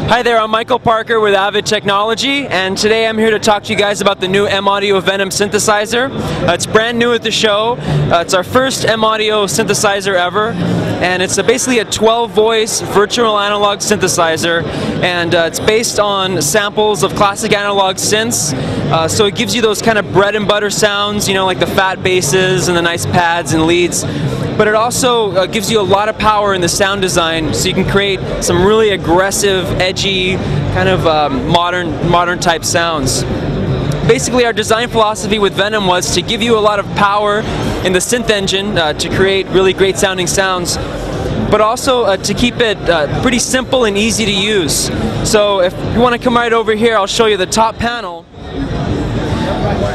Hi there, I'm Michael Parker with Avid Technology, and today I'm here to talk to you guys about the new M-Audio Venom synthesizer. It's brand new at the show. It's our first M-Audio synthesizer ever, and it's basically a 12-voice virtual analog synthesizer, and it's based on samples of classic analog synths. So it gives you those kind of bread and butter sounds, you know, like the fat basses and the nice pads and leads. But it also gives you a lot of power in the sound design, so you can create some really aggressive, edgy, kind of modern type sounds. Basically, our design philosophy with Venom was to give you a lot of power in the synth engine to create really great sounding sounds, but also to keep it pretty simple and easy to use. So if you want to come right over here, I'll show you the top panel.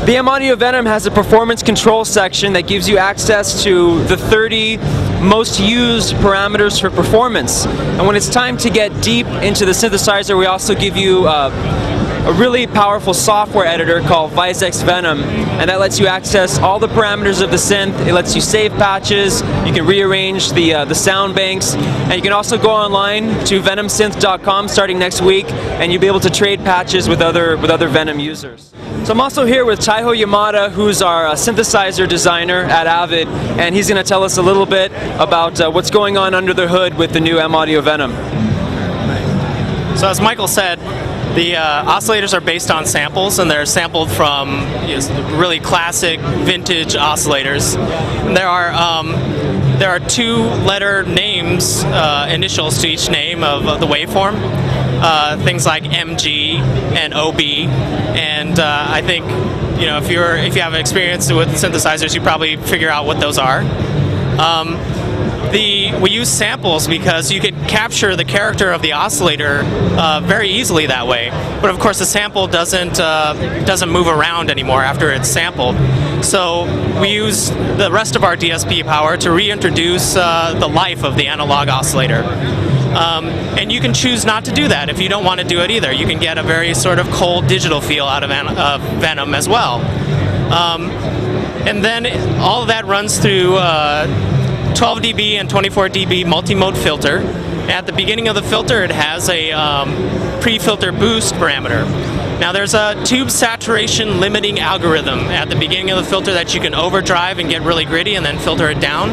The M-Audio Venom has a performance control section that gives you access to the 30 most used parameters for performance. And when it's time to get deep into the synthesizer, we also give you a really powerful software editor called ViceX Venom, and that lets you access all the parameters of the synth. It lets you save patches, you can rearrange the sound banks, and you can also go online to venomsynth.com starting next week, and you'll be able to trade patches with other Venom users. So I'm also here with Taiho Yamada, who's our synthesizer designer at Avid, and he's going to tell us a little bit about what's going on under the hood with the new M-Audio Venom. So as Michael said, the oscillators are based on samples, and they're sampled from really classic vintage oscillators. And there are two-letter names, initials to each name of the waveform. Things like MG and OB, and I think if you have experience with synthesizers, you probably figure out what those are. We use samples because you can capture the character of the oscillator very easily that way. But of course, the sample doesn't move around anymore after it's sampled. So we use the rest of our DSP power to reintroduce the life of the analog oscillator. And you can choose not to do that if you don't want to do it either. You can get a very sort of cold digital feel out of Venom as well. And then all of that runs through 12 dB and 24 dB multi-mode filter. At the beginning of the filter, it has a pre-filter boost parameter. Now there's a tube saturation limiting algorithm at the beginning of the filter that you can overdrive and get really gritty and then filter it down.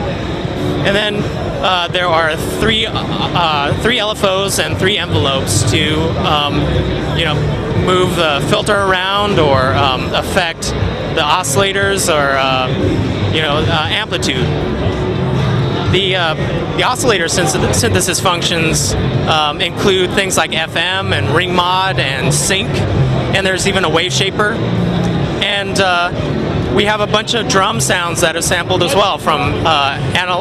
And then there are three LFOs and 3 envelopes to move the filter around or affect the oscillators or amplitude. The oscillator synthesis functions include things like FM and ring mod and sync, and there's even a wave shaper. And we have a bunch of drum sounds that are sampled as well from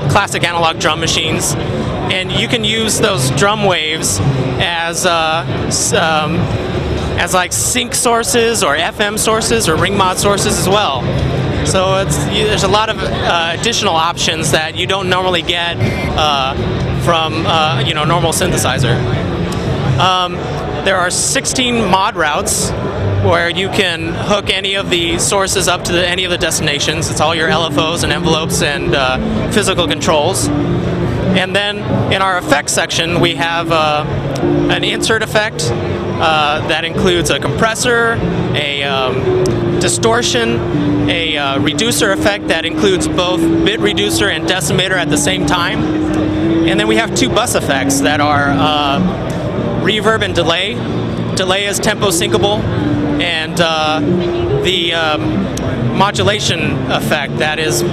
classic analog drum machines, and you can use those drum waves as like sync sources or FM sources or ring mod sources as well. So there's a lot of additional options that you don't normally get from normal synthesizer. There are 16 mod routes where you can hook any of the sources up to any of the destinations. It's all your LFOs and envelopes and physical controls. And then in our effects section, we have an insert effect that includes a compressor, a distortion, a reducer effect that includes both bit reducer and decimator at the same time. And then we have 2 bus effects that are reverb and delay. Delay is tempo syncable, and the modulation effect, that is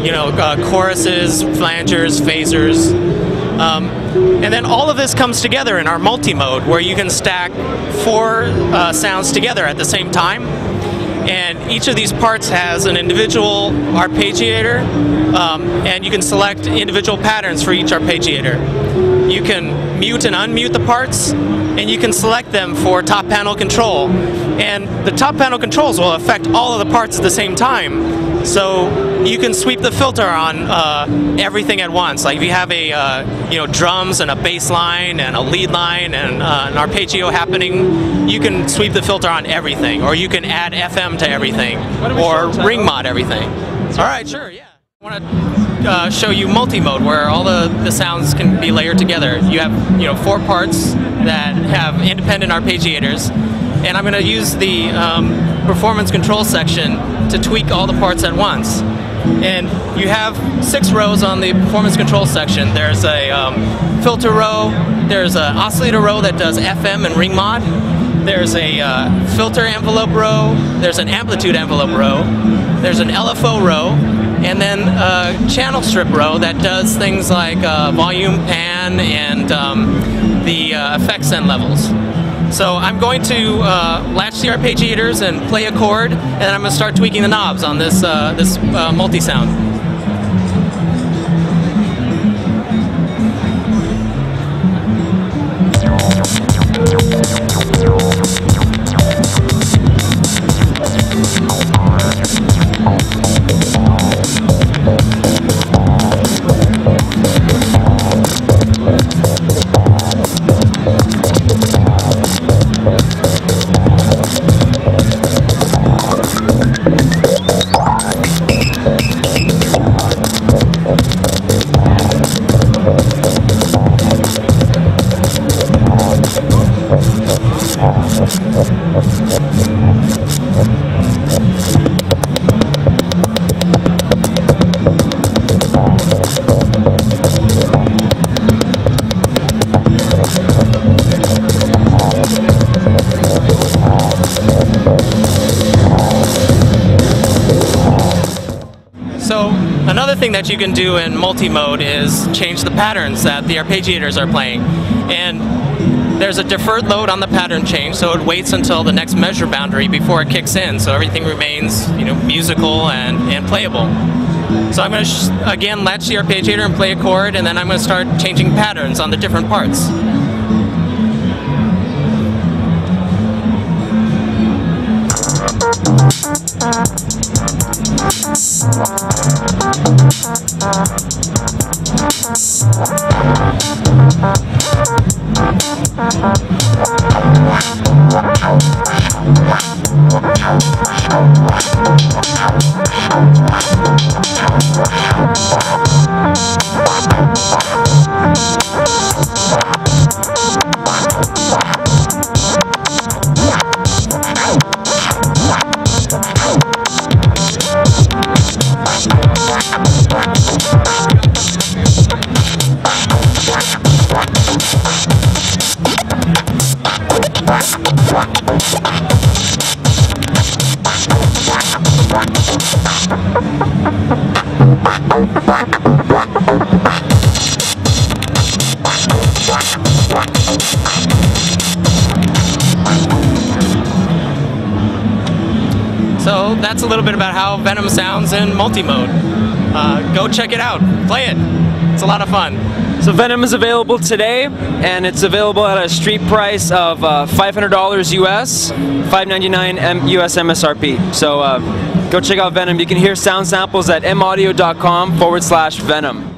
choruses, flangers, phasers. And then all of this comes together in our multi-mode, where you can stack 4 sounds together at the same time. And each of these parts has an individual arpeggiator, and you can select individual patterns for each arpeggiator. You can mute and unmute the parts, and you can select them for top panel control. And the top panel controls will affect all of the parts at the same time. So you can sweep the filter on everything at once. Like if you have a drums and a bass line and a lead line and an arpeggio happening, you can sweep the filter on everything, or you can add FM to everything, or ring mod everything. All right, sure, yeah. I want to show you multi-mode, where all the sounds can be layered together. You have 4 parts that have independent arpeggiators, and I'm going to use the performance control section to tweak all the parts at once. And you have 6 rows on the performance control section. There's a filter row, there's an oscillator row that does FM and ring mod, there's a filter envelope row, there's an amplitude envelope row, there's an LFO row, and then a channel strip row that does things like volume, pan, and the effect send levels. So I'm going to latch the arpeggiators and play a chord, and then I'm going to start tweaking the knobs on this multi-sound. So another thing that you can do in multi-mode is change the patterns that the arpeggiators are playing. And there's a deferred load on the pattern change, so it waits until the next measure boundary before it kicks in, so everything remains, musical and playable. So I'm going to again latch the arpeggiator and play a chord, and then I'm going to start changing patterns on the different parts. So that's a little bit about how Venom sounds in multi-mode. Go check it out, play it, it's a lot of fun. So Venom is available today, and it's available at a street price of $500 US, $599 US MSRP. So go check out Venom. You can hear sound samples at maudio.com/Venom.